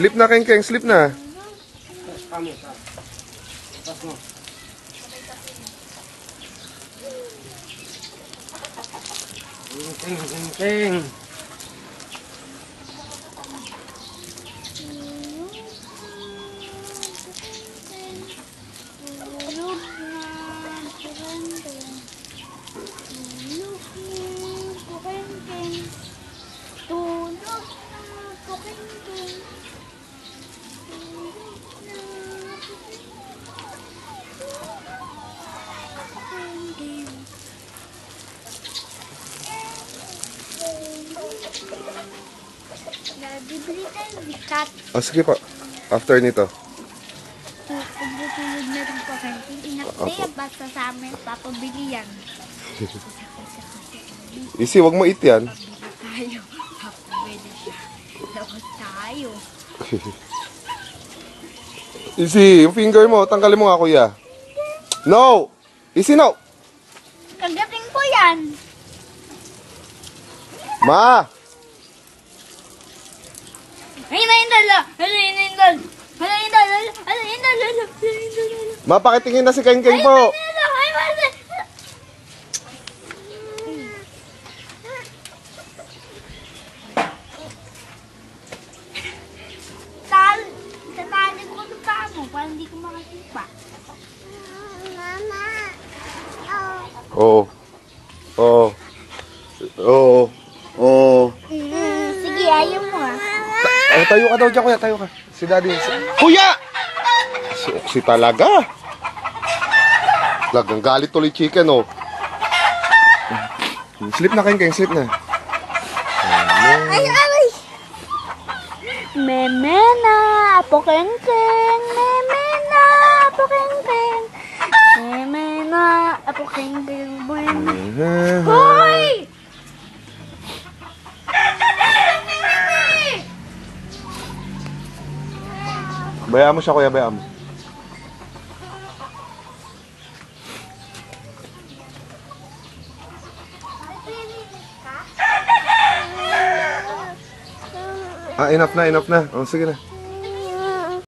Sleep na, Keng, sleep na. Keng. Bibili tayo bikat. Oh, sige po. After nito. Pagbusulog na rin po kayo. Ingat tayo basta sa amin. Papabili yan. Isi, wag mo eat yan. Tayo. Papabili siya. Labas tayo. Isi, yung finger mo, tanggalin mo nga, kuya. No! Isi, no! Kagating ko yan. Ma! Ma, pakitingin na si Keng po. Tatali ko sa paa mo para hindi ko makasipa. Mama. Oo. Oo. Oo. Oo. Sige, ayaw mo ah. Tayo ka daw dyan, kuya. Tayo ka. Si daddy. Kuya! Si talaga. Lagang galit tuloy chicken, oh. Sleep na, Keng. Sleep na. Ay! Memena, apo keng-keng. Memena, apo keng-keng. Memena, apo keng-keng. Hoy! Bayaan mo siya, kuya. Bayaan mo. Enough na. Oh, sige na.